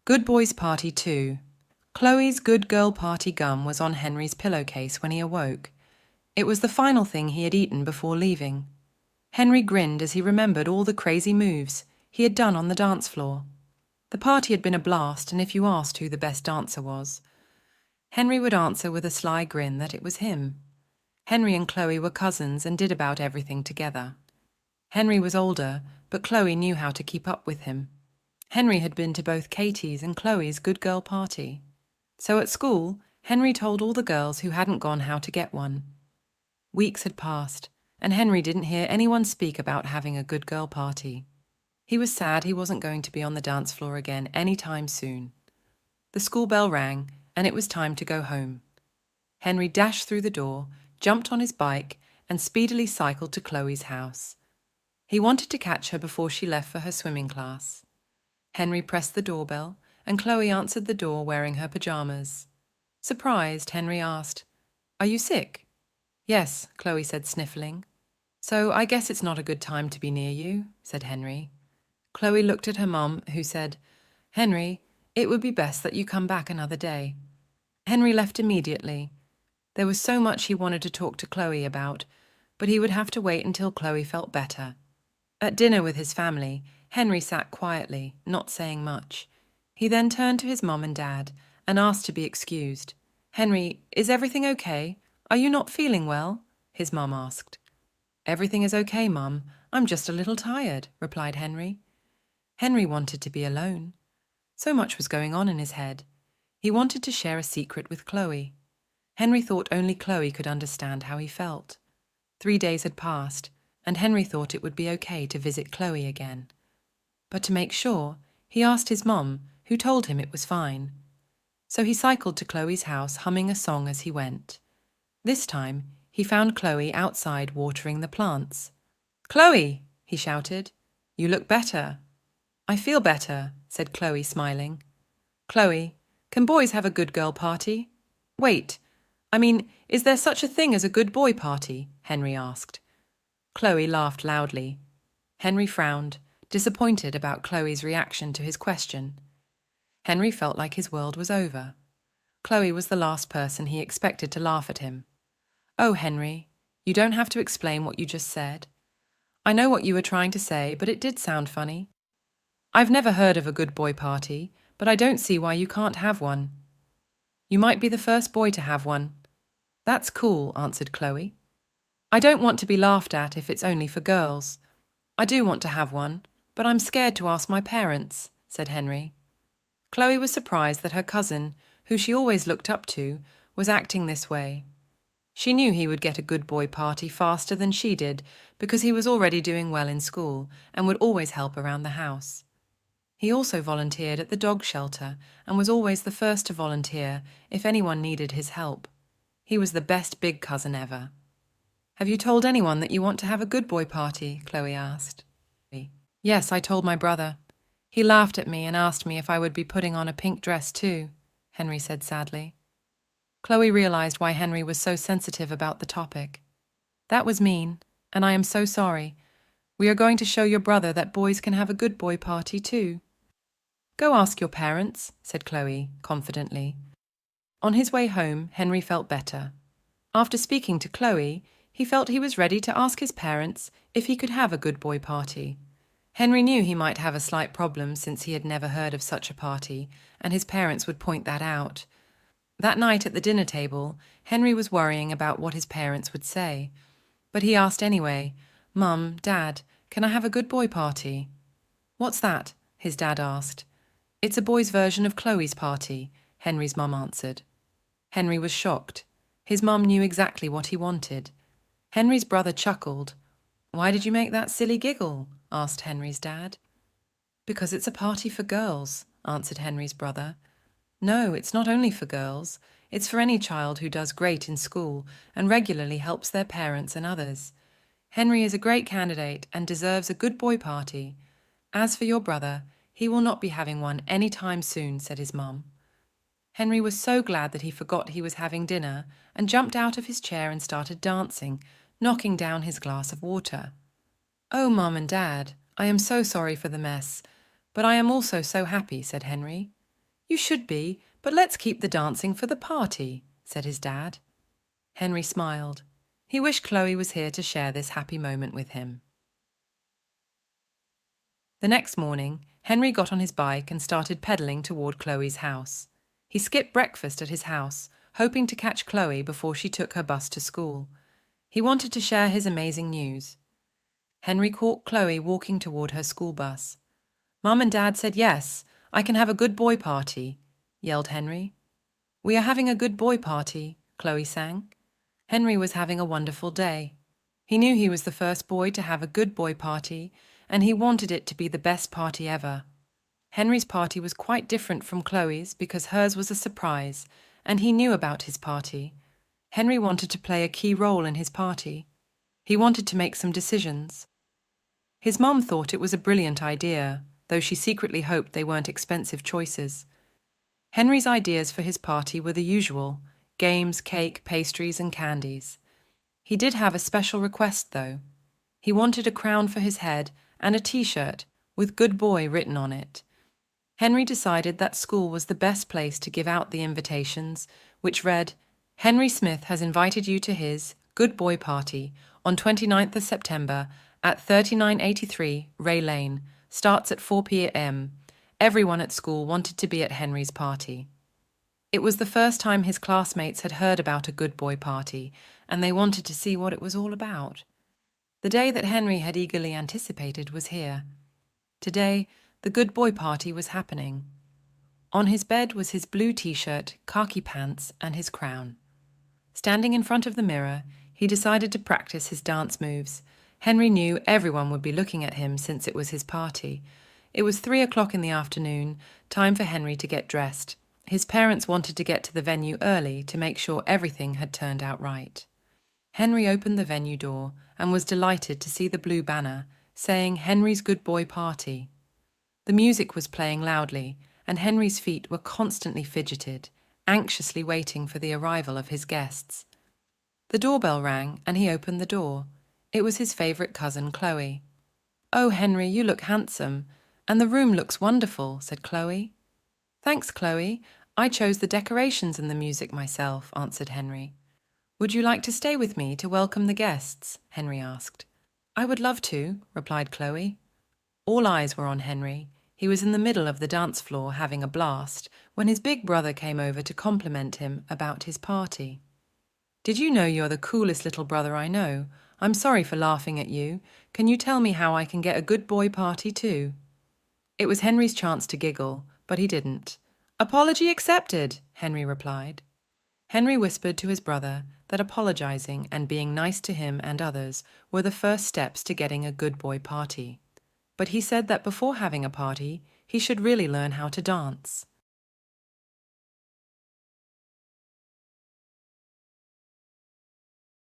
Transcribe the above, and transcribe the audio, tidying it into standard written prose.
Good Boys Party 2. Chloe's Good Girl Party gum was on Henry's pillowcase when he awoke. It was the final thing he had eaten before leaving. Henry grinned as he remembered all the crazy moves he had done on the dance floor. The party had been a blast, and if you asked who the best dancer was, Henry would answer with a sly grin that it was him. Henry and Chloe were cousins and did about everything together. Henry was older, but Chloe knew how to keep up with him. Henry had been to both Katie's and Chloe's good girl party. So at school, Henry told all the girls who hadn't gone how to get one. Weeks had passed, and Henry didn't hear anyone speak about having a good girl party. He was sad he wasn't going to be on the dance floor again any time soon. The school bell rang, and it was time to go home. Henry dashed through the door, jumped on his bike, and speedily cycled to Chloe's house. He wanted to catch her before she left for her swimming class. Henry pressed the doorbell, and Chloe answered the door wearing her pajamas. Surprised, Henry asked, "Are you sick?" "Yes," Chloe said, sniffling. "So I guess it's not a good time to be near you," said Henry. Chloe looked at her mum, who said, "Henry, it would be best that you come back another day." Henry left immediately. There was so much he wanted to talk to Chloe about, but he would have to wait until Chloe felt better. At dinner with his family, Henry sat quietly, not saying much. He then turned to his mom and dad and asked to be excused. "Henry, is everything okay? Are you not feeling well?" his mom asked. "Everything is okay, Mum. I'm just a little tired," replied Henry. Henry wanted to be alone. So much was going on in his head. He wanted to share a secret with Chloe. Henry thought only Chloe could understand how he felt. 3 days had passed, and Henry thought it would be okay to visit Chloe again. But to make sure, he asked his mom, who told him it was fine. So he cycled to Chloe's house, humming a song as he went. This time, he found Chloe outside watering the plants. "Chloe!" he shouted. "You look better." "I feel better," said Chloe, smiling. "Chloe, can boys have a good girl party?" "Wait, is there such a thing as a good boy party?" Henry asked. Chloe laughed loudly. Henry frowned, disappointed about Chloe's reaction to his question. Henry felt like his world was over. Chloe was the last person he expected to laugh at him. "Oh, Henry, you don't have to explain what you just said. I know what you were trying to say, but it did sound funny. I've never heard of a good boy party, but I don't see why you can't have one. You might be the first boy to have one." "That's cool," answered Chloe. "I don't want to be laughed at if it's only for girls. I do want to have one, but I'm scared to ask my parents," said Henry. Chloe was surprised that her cousin, who she always looked up to, was acting this way. She knew he would get a good boy party faster than she did because he was already doing well in school and would always help around the house. He also volunteered at the dog shelter and was always the first to volunteer if anyone needed his help. He was the best big cousin ever. "Have you told anyone that you want to have a good boy party?" Chloe asked. "Yes, I told my brother. He laughed at me and asked me if I would be putting on a pink dress too," Henry said sadly. Chloe realized why Henry was so sensitive about the topic. "That was mean, and I am so sorry. We are going to show your brother that boys can have a good boy party too." "Go ask your parents," said Chloe, confidently. On his way home, Henry felt better. After speaking to Chloe, he felt he was ready to ask his parents if he could have a good boy party. Henry knew he might have a slight problem since he had never heard of such a party, and his parents would point that out. That night at the dinner table, Henry was worrying about what his parents would say. But he asked anyway, "Mum, Dad, can I have a good boy party?" "What's that?" his dad asked. "It's a boy's version of Chloe's party," Henry's mum answered. Henry was shocked. His mum knew exactly what he wanted. Henry's brother chuckled. "Why did you make that silly giggle?" asked Henry's dad. "Because it's a party for girls," answered Henry's brother. "No, it's not only for girls. It's for any child who does great in school and regularly helps their parents and others. Henry is a great candidate and deserves a good boy party. As for your brother, he will not be having one any time soon," said his mum. Henry was so glad that he forgot he was having dinner and jumped out of his chair and started dancing, knocking down his glass of water. "Oh, Mum and Dad, I am so sorry for the mess, but I am also so happy," said Henry. You should be, but let's keep the dancing for the party, said his dad. Henry smiled. He wished Chloe was here to share this happy moment with him. The next morning, Henry got on his bike and started pedaling toward Chloe's house. He skipped breakfast at his house, hoping to catch Chloe before she took her bus to school. He wanted to share his amazing news. Henry caught Chloe walking toward her school bus. Mum and Dad said yes, I can have a good boy party, yelled Henry. We are having a good boy party, Chloe sang. Henry was having a wonderful day. He knew he was the first boy to have a good boy party, and he wanted it to be the best party ever. Henry's party was quite different from Chloe's because hers was a surprise, and he knew about his party. Henry wanted to play a key role in his party. He wanted to make some decisions. His mum thought it was a brilliant idea, though she secretly hoped they weren't expensive choices. Henry's ideas for his party were the usual: games, cake, pastries, and candies. He did have a special request, though. He wanted a crown for his head and a T-shirt with "Good Boy" written on it. Henry decided that school was the best place to give out the invitations, which read, "Henry Smith has invited you to his Good Boy party on 29th of September at 3983 Ray Lane. Starts at 4 p.m. Everyone at school wanted to be at Henry's party." It was the first time his classmates had heard about a Good Boy party, and they wanted to see what it was all about. The day that Henry had eagerly anticipated was here. Today, the Good Boy party was happening. On his bed was his blue T-shirt, khaki pants, and his crown. Standing in front of the mirror, he decided to practice his dance moves. Henry knew everyone would be looking at him since it was his party. It was 3 o'clock in the afternoon, time for Henry to get dressed. His parents wanted to get to the venue early to make sure everything had turned out right. Henry opened the venue door and was delighted to see the blue banner saying Henry's Good Boy Party. The music was playing loudly, and Henry's feet were constantly fidgeted, anxiously waiting for the arrival of his guests. The doorbell rang, and he opened the door. It was his favourite cousin, Chloe. "Oh, Henry, you look handsome, and the room looks wonderful," said Chloe. "Thanks, Chloe. I chose the decorations and the music myself," answered Henry. "Would you like to stay with me to welcome the guests?" Henry asked. "I would love to," replied Chloe. All eyes were on Henry. He was in the middle of the dance floor having a blast when his big brother came over to compliment him about his party. "Did you know you're the coolest little brother I know? I'm sorry for laughing at you. Can you tell me how I can get a good boy party too?" It was Henry's chance to giggle, but he didn't. "Apology accepted," Henry replied. Henry whispered to his brother that apologizing and being nice to him and others were the first steps to getting a good boy party. But he said that before having a party, he should really learn how to dance.